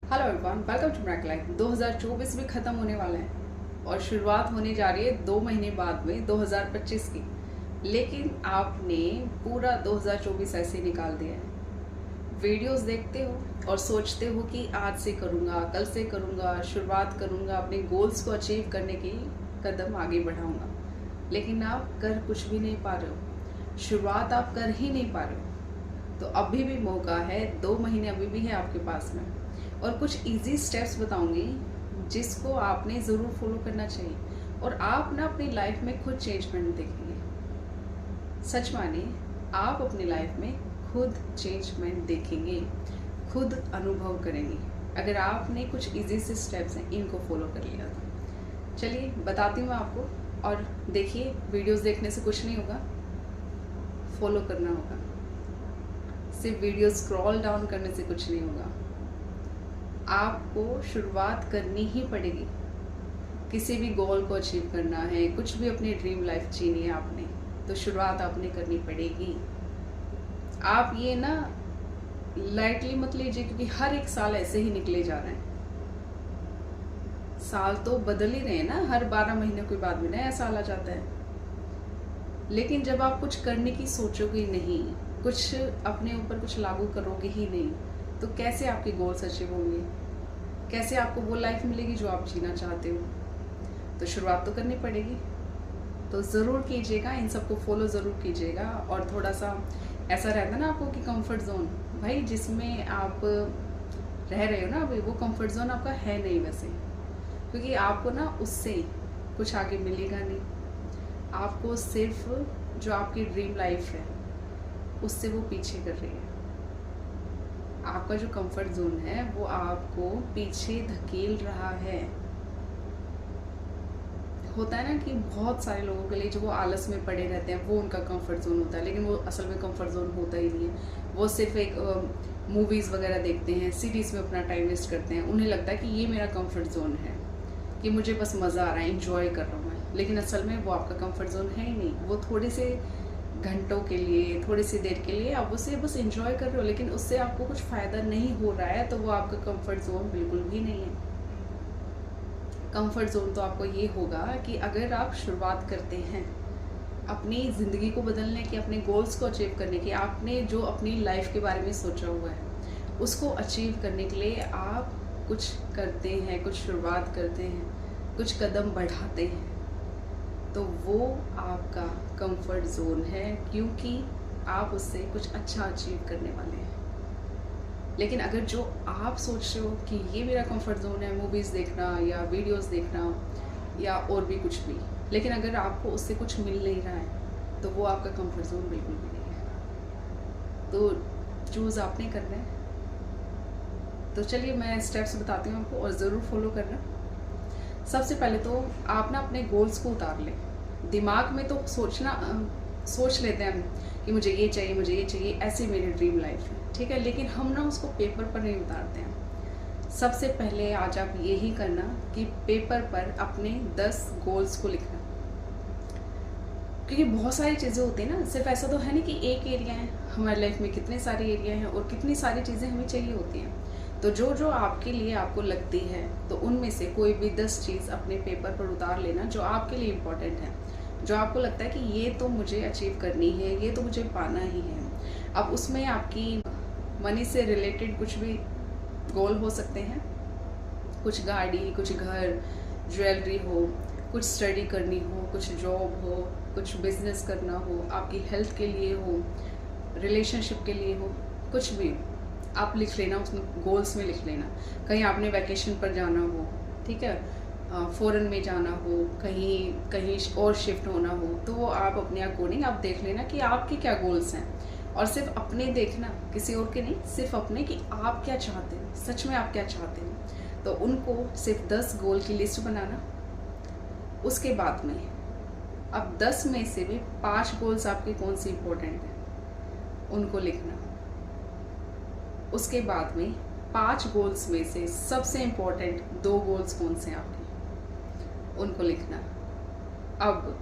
Hello everyone, welcome to Brack Life. 2024 भी खत्म होने वाला है और शुरुआत होने जा रही है 2 महीने बाद में 2025 की। लेकिन आपने पूरा 2024 ऐसे ही निकाल दिया है। वीडियोस देखते हो और सोचते हो कि आज से करूँगा, कल से करूँगा, शुरुआत करूँगा, अपने गोल्स को अचीव करने की कदम आगे बढ़ाऊँगा। लेकिन आप कर कुछ भी नहीं पा रहे हो, शुरुआत आप कर ही नहीं पा रहे हो। तो अभी भी मौका है, 2 महीने अभी भी है आपके पास में, और कुछ इजी स्टेप्स बताऊंगी जिसको आपने ज़रूर फॉलो करना चाहिए और आप ना अपनी लाइफ में खुद चेंजमेंट देखेंगे। सच मानिए, आप अपनी लाइफ में खुद चेंजमेंट देखेंगे, खुद अनुभव करेंगे अगर आपने कुछ इजी से स्टेप्स हैं इनको फॉलो कर लिया तो। चलिए बताती हूँ आपको। और देखिए, वीडियोस देखने से कुछ नहीं होगा, फॉलो करना होगा। सिर्फ वीडियो स्क्रॉल डाउन करने से कुछ नहीं होगा, आपको शुरुआत करनी ही पड़ेगी। किसी भी गोल को अचीव करना है, कुछ भी अपनी ड्रीम लाइफ जीनी है आपने, तो शुरुआत आपने करनी पड़ेगी। आप ये ना लाइटली मत लीजिए, क्योंकि हर एक साल ऐसे ही निकले जा रहे हैं। साल तो बदल ही रहे हैं ना, हर 12 महीने के बाद में नया साल आ जाता है। लेकिन जब आप कुछ करने की सोचोगे नहीं, कुछ अपने ऊपर कुछ लागू करोगे ही नहीं, तो कैसे आपके गोल्स अचीव होंगे, कैसे आपको वो लाइफ मिलेगी जो आप जीना चाहते हो। तो शुरुआत तो करनी पड़ेगी। तो ज़रूर कीजिएगा, इन सबको फॉलो ज़रूर कीजिएगा। और थोड़ा सा ऐसा रहता है ना आपको कि कंफर्ट जोन, भाई जिसमें आप रह रहे हो ना अभी, वो कंफर्ट जोन आपका है नहीं वैसे, क्योंकि आपको ना उससे कुछ आगे मिलेगा नहीं। आपको सिर्फ जो आपकी ड्रीम लाइफ है उससे वो पीछे कर रही है। आपका जो कंफर्ट जोन है वो आपको पीछे धकेल रहा है। होता है ना कि बहुत सारे लोगों के लिए जो वो आलस में पड़े रहते हैं वो उनका कंफर्ट जोन होता है, लेकिन वो असल में कंफर्ट जोन होता ही नहीं है। वो सिर्फ एक मूवीज़ वगैरह देखते हैं, सीरीज़ में अपना टाइम वेस्ट करते हैं। उन्हें लगता है कि ये मेरा कंफर्ट जोन है, कि मुझे बस मज़ा आ रहा है, इंजॉय कर रहा हूँ मैं। लेकिन असल में वो आपका कंफर्ट जोन है ही नहीं। वो थोड़े से घंटों के लिए, थोड़ी सी देर के लिए आप उसे बस एंजॉय कर रहे हो, लेकिन उससे आपको कुछ फ़ायदा नहीं हो रहा है, तो वो आपका कंफर्ट जोन बिल्कुल भी नहीं है। कंफर्ट जोन तो आपको ये होगा कि अगर आप शुरुआत करते हैं अपनी ज़िंदगी को बदलने की, अपने गोल्स को अचीव करने की, आपने जो अपनी लाइफ के बारे में सोचा हुआ है उसको अचीव करने के लिए आप कुछ करते हैं, कुछ शुरुआत करते हैं, कुछ कदम बढ़ाते हैं, तो वो आपका कंफर्ट जोन है, क्योंकि आप उससे कुछ अच्छा अचीव करने वाले हैं। लेकिन अगर जो आप सोच रहे हो कि ये मेरा कंफर्ट जोन है, मूवीज़ देखना या वीडियोस देखना या और भी कुछ भी, लेकिन अगर आपको उससे कुछ मिल नहीं रहा है तो वो आपका कंफर्ट जोन बिल्कुल भी नहीं है। तो चूज़ आपने करना है। तो चलिए मैं स्टेप्स बताती हूँ आपको और ज़रूर फॉलो करना। सबसे पहले तो आप ना अपने गोल्स को उतार लें। दिमाग में तो सोच लेते हैं हम कि मुझे ये चाहिए, मुझे ये चाहिए, ऐसे मेरी ड्रीम लाइफ है, ठीक है। लेकिन हम ना उसको पेपर पर नहीं उतारते हैं। सबसे पहले आज आप यही करना कि पेपर पर अपने 10 गोल्स को लिखना। क्योंकि बहुत सारी चीज़ें होती हैं ना, सिर्फ ऐसा तो है नहीं कि एक एरिया है। हमारी लाइफ में कितने सारे एरिया हैं और कितनी सारी चीज़ें हमें चाहिए होती हैं। तो जो जो आपके लिए आपको लगती है, तो उनमें से कोई भी 10 चीज़ अपने पेपर पर उतार लेना जो आपके लिए इम्पोर्टेंट है, जो आपको लगता है कि ये तो मुझे अचीव करनी है, ये तो मुझे पाना ही है। अब उसमें आपकी मनी से रिलेटेड कुछ भी गोल हो सकते हैं, कुछ गाड़ी, कुछ घर, ज्वेलरी हो, कुछ स्टडी करनी हो, कुछ जॉब हो, कुछ बिजनेस करना हो, आपकी हेल्थ के लिए हो, रिलेशनशिप के लिए हो, कुछ भी आप लिख लेना, उसमें गोल्स में लिख लेना। कहीं आपने वैकेशन पर जाना हो, ठीक है, फ़ॉरेन में जाना हो, कहीं कहीं और शिफ्ट होना हो, तो वो आप अपने अकॉर्डिंग आप देख लेना कि आपके क्या गोल्स हैं। और सिर्फ अपने देखना, किसी और के नहीं, सिर्फ अपने, कि आप क्या चाहते हैं, सच में आप क्या चाहते हैं। तो उनको सिर्फ 10 गोल की लिस्ट बनाना। उसके बाद में अब 10 में से भी 5 गोल्स आपके कौन से इम्पोर्टेंट हैं उनको लिखना। उसके बाद में 5 गोल्स में से सबसे इम्पोर्टेंट 2 गोल्स कौन से हैं आपके, उनको लिखना। अब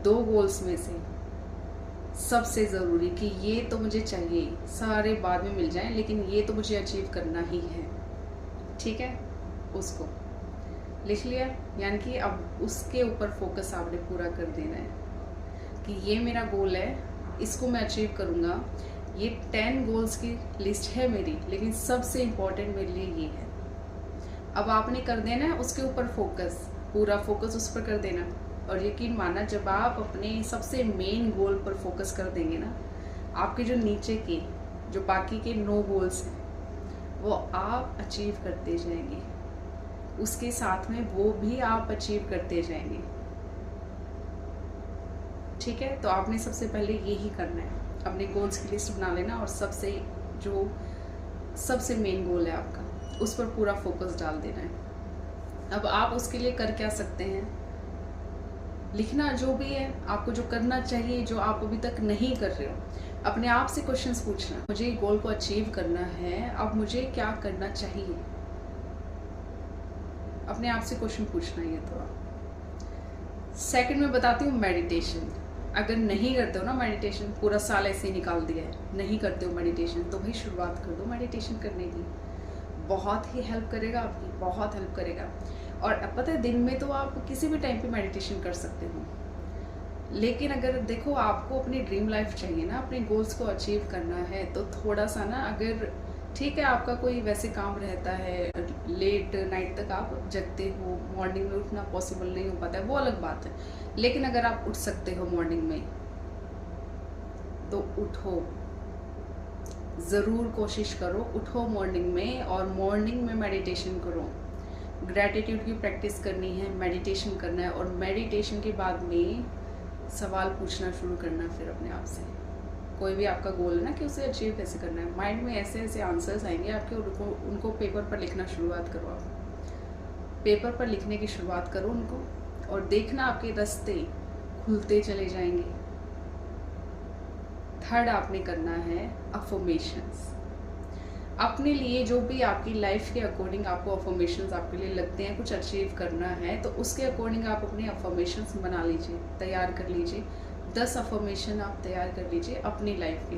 2 गोल्स में से सबसे ज़रूरी कि ये तो मुझे चाहिए, सारे बाद में मिल जाएं, लेकिन ये तो मुझे अचीव करना ही है, ठीक है, उसको लिख लिया, यानी कि अब उसके ऊपर फोकस आपने पूरा कर देना है कि ये मेरा गोल है, इसको मैं अचीव करूँगा। ये 10 गोल्स की लिस्ट है मेरी, लेकिन सबसे इम्पोर्टेंट मेरे लिए ये है। अब आपने कर देना है उसके ऊपर फोकस, पूरा फोकस उस पर कर देना। और यकीन मानना, जब आप अपने सबसे मेन गोल पर फोकस कर देंगे ना, आपके जो नीचे के जो बाकी के 9 गोल्स हैं वो आप अचीव करते जाएंगे, उसके साथ में वो भी आप अचीव करते जाएंगे। ठीक है, तो आपने सबसे पहले यही करना है, अपने गोल्स की लिस्ट बना लेना और सबसे मेन गोल है आपका, उस पर पूरा फोकस डाल देना है। अब आप उसके लिए कर क्या सकते हैं, लिखना जो भी है आपको जो करना चाहिए, जो आप अभी तक नहीं कर रहे हो। अपने आप से क्वेश्चंस पूछना, मुझे गोल को अचीव करना है, अब मुझे क्या करना चाहिए। अपने आप से क्वेश्चन पूछना है ये थोड़ा। सेकंड में बताती हूँ मेडिटेशन। अगर नहीं करते हो ना मेडिटेशन, पूरा साल ऐसे ही निकाल दिया है, नहीं करते हो मेडिटेशन, तो भाई शुरुआत कर दो मेडिटेशन करने की। बहुत ही हेल्प करेगा आपकी, बहुत हेल्प करेगा। और पता है, दिन में तो आप किसी भी टाइम पे मेडिटेशन कर सकते हो, लेकिन अगर देखो आपको अपनी ड्रीम लाइफ चाहिए ना, अपने गोल्स को अचीव करना है, तो थोड़ा सा ना, अगर ठीक है आपका कोई वैसे काम रहता है, लेट नाइट तक आप जगते हो, मॉर्निंग में उठना पॉसिबल नहीं हो पाता है, वो अलग बात है। लेकिन अगर आप उठ सकते हो मॉर्निंग में तो उठो, ज़रूर कोशिश करो, उठो मॉर्निंग में, और मॉर्निंग में मेडिटेशन करो। ग्रैटिट्यूड की प्रैक्टिस करनी है, मेडिटेशन करना है, और मेडिटेशन के बाद में सवाल पूछना शुरू करना फिर अपने आप से। कोई भी आपका गोल है ना कि उसे अचीव कैसे करना है, माइंड में ऐसे ऐसे आंसर्स आएंगे आपके, उनको पेपर पर लिखना शुरुआत करो। आप पेपर पर लिखने की शुरुआत करो उनको, और देखना आपके रास्ते खुलते चले जाएंगे। थर्ड आपने करना है अफर्मेशंस। अपने लिए जो भी आपकी लाइफ के अकॉर्डिंग आपको अफर्मेशंस आपके लिए लगते हैं कुछ अचीव करना है, तो उसके अकॉर्डिंग आप अपने अफर्मेशंस बना लीजिए, तैयार कर लीजिए। 10 अफर्मेशन आप तैयार कर लीजिए अपनी लाइफ के,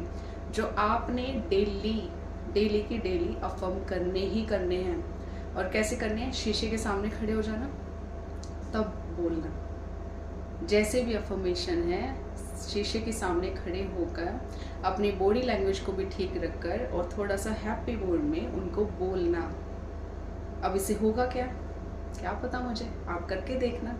जो आपने डेली की डेली अफर्म करने ही करने हैं। और कैसे करने हैं, शीशे के सामने खड़े हो जाना, तब बोलना। जैसे भी अफर्मेशन है, शीशे के सामने खड़े होकर अपनी बॉडी लैंग्वेज को भी ठीक रखकर और थोड़ा सा हैप्पी मूड में उनको बोलना। अब इसे होगा क्या पता मुझे, आप करके देखना।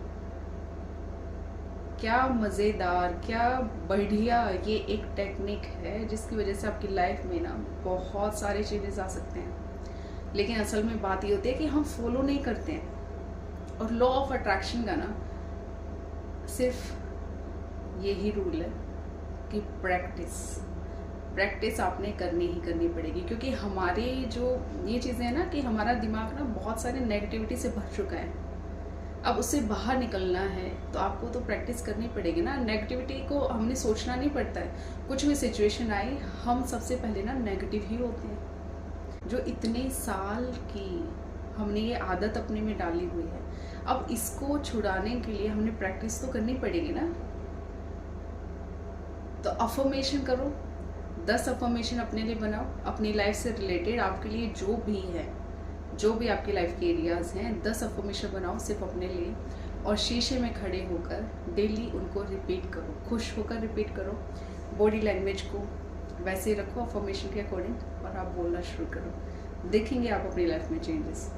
क्या मज़ेदार, क्या बढ़िया ये एक टेक्निक है जिसकी वजह से आपकी लाइफ में ना बहुत सारे चेंजेस आ सकते हैं। लेकिन असल में बात ये होती है कि हम फॉलो नहीं करते हैं। और लॉ ऑफ अट्रैक्शन का ना सिर्फ यही रूल है कि प्रैक्टिस आपने करनी ही करनी पड़ेगी, क्योंकि हमारी जो ये चीज़ें हैं ना कि हमारा दिमाग ना बहुत सारे नेगेटिविटी से भर चुका है। अब उससे बाहर निकलना है तो आपको तो प्रैक्टिस करनी पड़ेगी ना। नेगेटिविटी को हमने सोचना नहीं पड़ता है, कुछ भी सिचुएशन आई हम सबसे पहले ना नेगेटिव ही होते हैं। जो इतने साल की हमने ये आदत अपने में डाली हुई है, अब इसको छुड़ाने के लिए हमने प्रैक्टिस तो करनी पड़ेगी ना। तो अफर्मेशन करो, 10 अफर्मेशन अपने लिए बनाओ, अपनी लाइफ से रिलेटेड आपके लिए जो भी है, जो भी आपकी लाइफ के एरियाज हैं, 10 अफर्मेशन बनाओ सिर्फ अपने लिए, और शीशे में खड़े होकर डेली उनको रिपीट करो, खुश होकर रिपीट करो। बॉडी लैंग्वेज को वैसे रखो अफर्मेशन के अकॉर्डिंग, और आप बोलना शुरू करो, देखेंगे आप अपनी लाइफ में चेंजेस।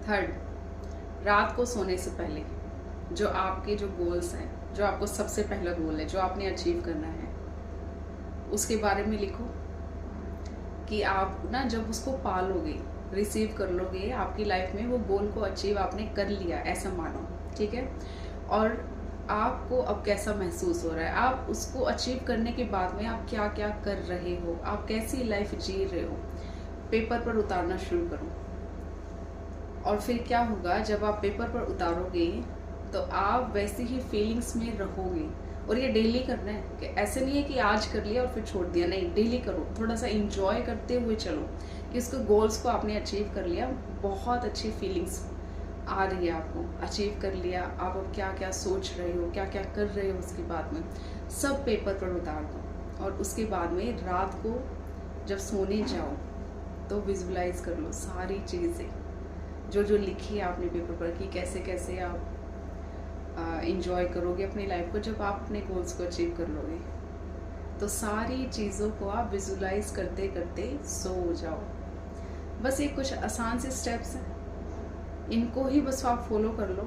थर्ड, रात को सोने से पहले जो आपके जो गोल्स हैं, जो आपको सबसे पहला गोल है जो आपने अचीव करना है, उसके बारे में लिखो कि आप ना जब उसको पालोगे, रिसीव कर लोगे आपकी लाइफ में, वो गोल को अचीव आपने कर लिया ऐसा मानो, ठीक है। और आपको अब कैसा महसूस हो रहा है, आप उसको अचीव करने के बाद में आप क्या क्या कर रहे हो, आप कैसी लाइफ जी रहे हो, पेपर पर उतारना शुरू करो। और फिर क्या होगा, जब आप पेपर पर उतारोगे तो आप वैसी ही फीलिंग्स में रहोगे। और ये डेली करना है, कि ऐसे नहीं है कि आज कर लिया और फिर छोड़ दिया, नहीं, डेली करो, थोड़ा सा इंजॉय करते हुए चलो कि उसको गोल्स को आपने अचीव कर लिया, बहुत अच्छी फीलिंग्स आ रही है आपको, अचीव कर लिया, आप अब क्या क्या सोच रहे हो, क्या क्या कर रहे हो, उसके बाद में सब पेपर पर उतार दो। और उसके बाद में रात को जब सोने जाओ तो विजुलाइज कर लो सारी चीज़ें जो जो लिखी है आपने पेपर पर कि कैसे कैसे आप इंजॉय करोगे अपनी लाइफ को जब आप अपने गोल्स को अचीव कर लोगे। तो सारी चीज़ों को आप विजुलाइज करते करते सो जाओ। बस ये कुछ आसान से स्टेप्स हैं, इनको ही बस आप फॉलो कर लो,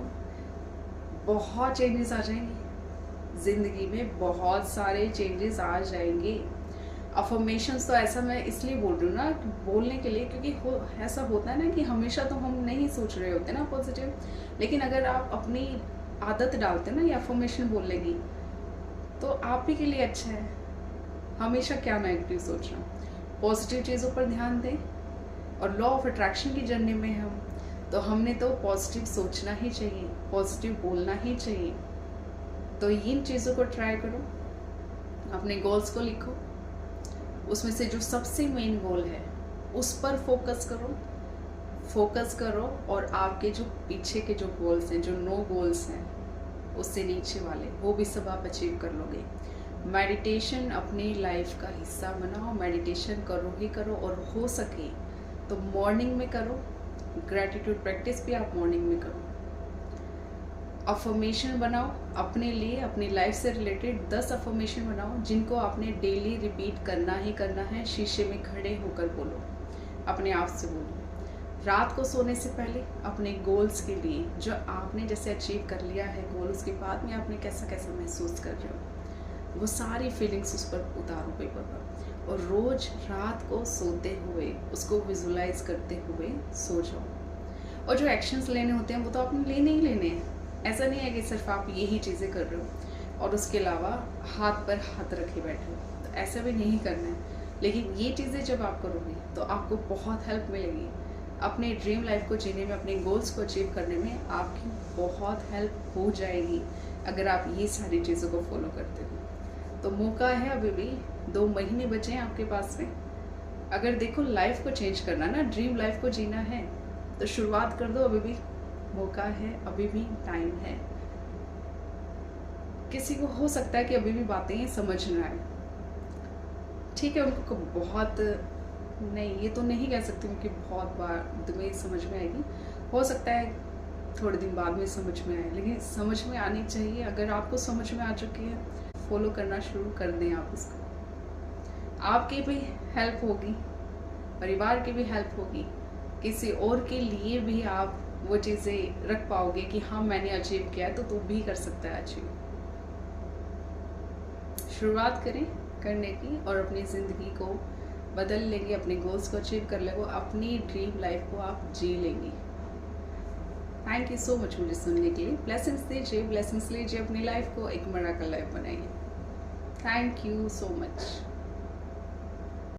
बहुत चेंजेस आ जाएंगे ज़िंदगी में, बहुत सारे चेंजेस आ जाएंगे। अफर्मेशंस तो ऐसा मैं इसलिए बोल रही हूँ ना बोलने के लिए, क्योंकि ऐसा होता है ना कि हमेशा तो हम नहीं सोच रहे होते ना पॉजिटिव, लेकिन अगर आप अपनी आदत डालते ना ये अफर्मेशन बोलने की तो आप ही के लिए अच्छा है। हमेशा क्या नेगेटिव सोचना, पॉजिटिव चीज़ों पर ध्यान दें। और लॉ ऑफ अट्रैक्शन की जर्नी में हम तो हमने तो पॉजिटिव सोचना ही चाहिए, पॉजिटिव बोलना ही चाहिए। तो इन चीज़ों को ट्राई करो, अपने गोल्स को लिखो, उसमें से जो सबसे मेन गोल है उस पर फोकस करो और आपके जो पीछे के जो गोल्स हैं, जो नो गोल्स हैं उससे नीचे वाले, वो भी सब आप अचीव कर लोगे। मेडिटेशन अपनी लाइफ का हिस्सा बनाओ, मेडिटेशन करो ही करो, और हो सके तो मॉर्निंग में करो। ग्रैटिट्यूड प्रैक्टिस भी आप मॉर्निंग में करो। अफर्मेशन बनाओ अपने लिए, अपनी लाइफ से रिलेटेड 10 अफर्मेशन बनाओ जिनको आपने डेली रिपीट करना ही करना है। शीशे में खड़े होकर बोलो, अपने आप से बोलो। रात को सोने से पहले अपने गोल्स के लिए जो आपने जैसे अचीव कर लिया है गोल, उसके बाद में आपने कैसा कैसा महसूस कर रहे हो, वो सारी फीलिंग्स उस पर उतारो पेपर पर, और रोज रात को सोते हुए उसको विजुलाइज करते हुए सो जाओ। और जो एक्शंस लेने होते हैं वो तो आपने लेने ही लेने हैं। ऐसा नहीं है कि सिर्फ आप यही चीज़ें कर रहे हो और उसके अलावा हाथ पर हाथ रखे बैठे हो, तो ऐसा भी नहीं करना है। लेकिन ये चीज़ें जब आप करोगे तो आपको बहुत हेल्प मिलेगी अपने ड्रीम लाइफ को जीने में, अपने गोल्स को अचीव करने में आपकी बहुत हेल्प हो जाएगी अगर आप ये सारी चीज़ों को फॉलो करते हो। तो मौका है, अभी भी 2 महीने बचे हैं आपके पास में। अगर देखो लाइफ को चेंज करना ना, ड्रीम लाइफ को जीना है तो शुरुआत कर दो, अभी भी मौका है, अभी भी टाइम है। किसी को हो सकता है कि अभी भी बातें समझ न आए, ठीक है, उनको बहुत नहीं, ये तो नहीं कह सकती हूँ कि बहुत बाद में समझ में आएगी, हो सकता है थोड़े दिन बाद में समझ में आए, लेकिन समझ में आनी चाहिए। अगर आपको समझ में आ चुकी है, फॉलो करना शुरू कर दें आप इसको। आपकी भी हेल्प होगी, परिवार की भी हेल्प होगी, किसी और के लिए भी आप वो चीज़ें रख पाओगे कि हाँ मैंने अचीव किया है तो तू भी कर सकता है अचीव। शुरुआत करें करने की और अपनी ज़िंदगी को बदल लेंगे, अपने गोल्स को अचीव कर लेंगे, अपनी ड्रीम लाइफ को आप जी लेंगे। थैंक यू सो मच मुझे सुनने के लिए। ब्लेसिंग्स दीजिए, ब्लेसिंग्स लीजिए, अपनी लाइफ को एक मिरेकल लाइफ बनाइए। Thank you so much.